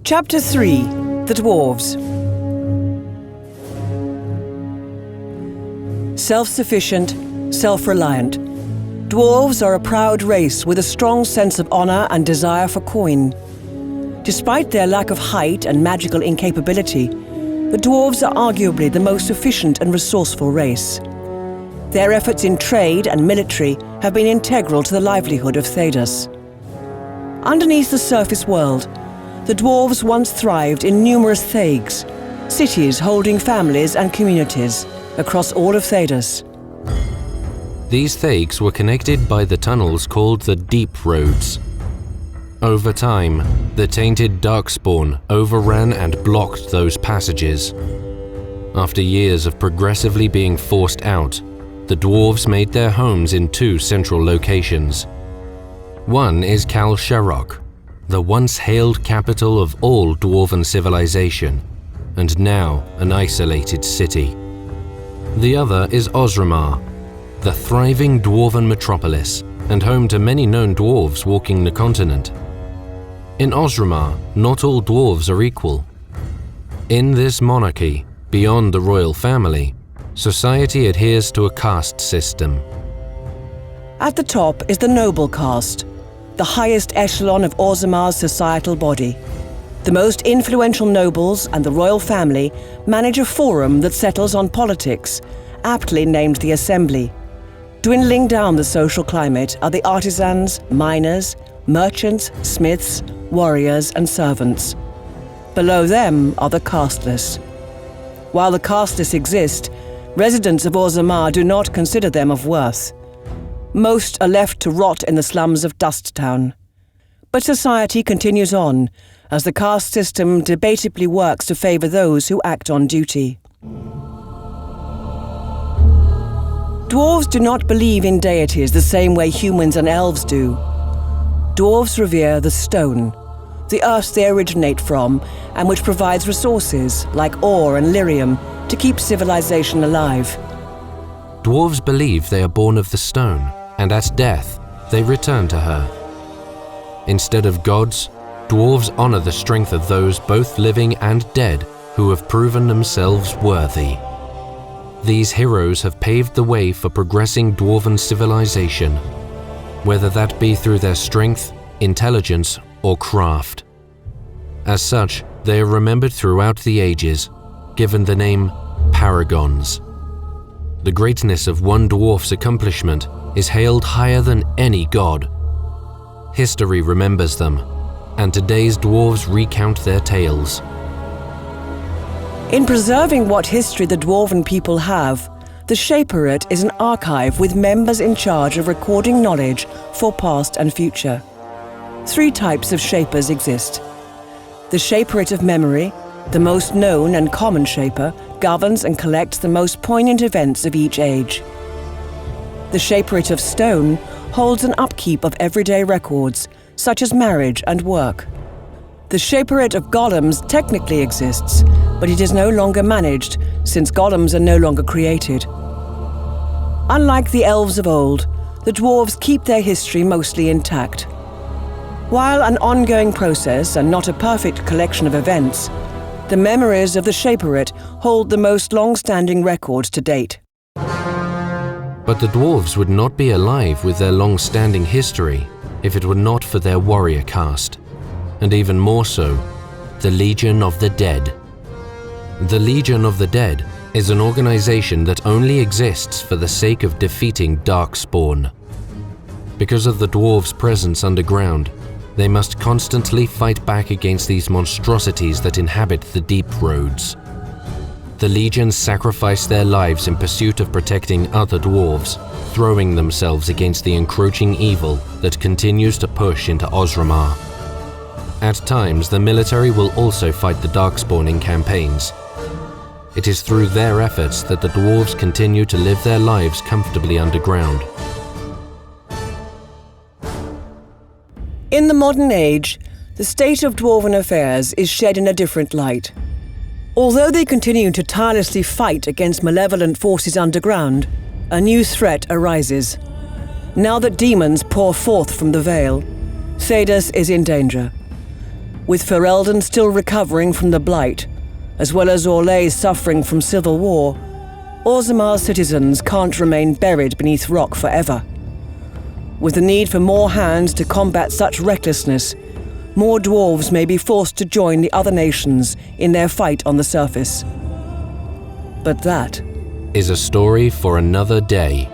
Chapter 3: The Dwarves. Self-sufficient, self-reliant. Dwarves are a proud race with a strong sense of honor and desire for coin. Despite their lack of height and magical incapability, the dwarves are arguably the most efficient and resourceful race. Their efforts in trade and military have been integral to the livelihood of Thedas. Underneath the surface world, the dwarves once thrived in numerous thags, cities holding families and communities across all of Thedas. These thags were connected by the tunnels called the Deep Roads. Over time, the tainted Darkspawn overran and blocked those passages. After years of progressively being forced out, the dwarves made their homes in two central locations. One is Kal Sharok, the once hailed capital of all dwarven civilization, and now an isolated city. The other is Osramar, the thriving dwarven metropolis, and home to many known dwarves walking the continent. In Osramar, not all dwarves are equal. In this monarchy, beyond the royal family, society adheres to a caste system. At the top is the noble caste, the highest echelon of Orzamar's societal body. The most influential nobles and the royal family manage a forum that settles on politics, aptly named the Assembly. Dwindling down the social climate are the artisans, miners, merchants, smiths, warriors, and servants. Below them are the casteless. While the casteless exist, residents of Orzammar do not consider them of worth. Most are left to rot in the slums of Dust Town. But society continues on, as the caste system debatably works to favor those who act on duty. Dwarves do not believe in deities the same way humans and elves do. Dwarves revere the stone, the earth they originate from, and which provides resources like ore and lyrium to keep civilization alive. Dwarves believe they are born of the stone, and at death, they return to her. Instead of gods, dwarves honor the strength of those both living and dead who have proven themselves worthy. These heroes have paved the way for progressing dwarven civilization, whether that be through their strength, intelligence, or craft. As such, they are remembered throughout the ages, given the name Paragons. The greatness of one dwarf's accomplishment is hailed higher than any god. History remembers them, and today's dwarves recount their tales. In preserving what history the dwarven people have, the Shaperate is an archive with members in charge of recording knowledge for past and future. 3 types of Shapers exist. The Shaperate of memory, the most known and common Shaper, governs and collects the most poignant events of each age. The Shaperate of stone holds an upkeep of everyday records, such as marriage and work. The Shaperate of golems technically exists, but it is no longer managed, since golems are no longer created. Unlike the elves of old, the dwarves keep their history mostly intact. While an ongoing process and not a perfect collection of events, the memories of the Shaperate hold the most long-standing records to date. But the dwarves would not be alive with their long-standing history if it were not for their warrior caste, and even more so, the Legion of the Dead. The Legion of the Dead is an organization that only exists for the sake of defeating Darkspawn. Because of the dwarves' presence underground, they must constantly fight back against these monstrosities that inhabit the Deep Roads. The Legion sacrifice their lives in pursuit of protecting other dwarves, throwing themselves against the encroaching evil that continues to push into Osramar. At times, the military will also fight the Darkspawn in campaigns. It is through their efforts that the dwarves continue to live their lives comfortably underground. In the modern age, the state of dwarven affairs is shed in a different light. Although they continue to tirelessly fight against malevolent forces underground, a new threat arises. Now that demons pour forth from the Veil, Thedas is in danger. With Ferelden still recovering from the Blight, as well as Orlais suffering from civil war, Orzammar's citizens can't remain buried beneath rock forever. With the need for more hands to combat such recklessness, more dwarves may be forced to join the other nations in their fight on the surface. But that is a story for another day.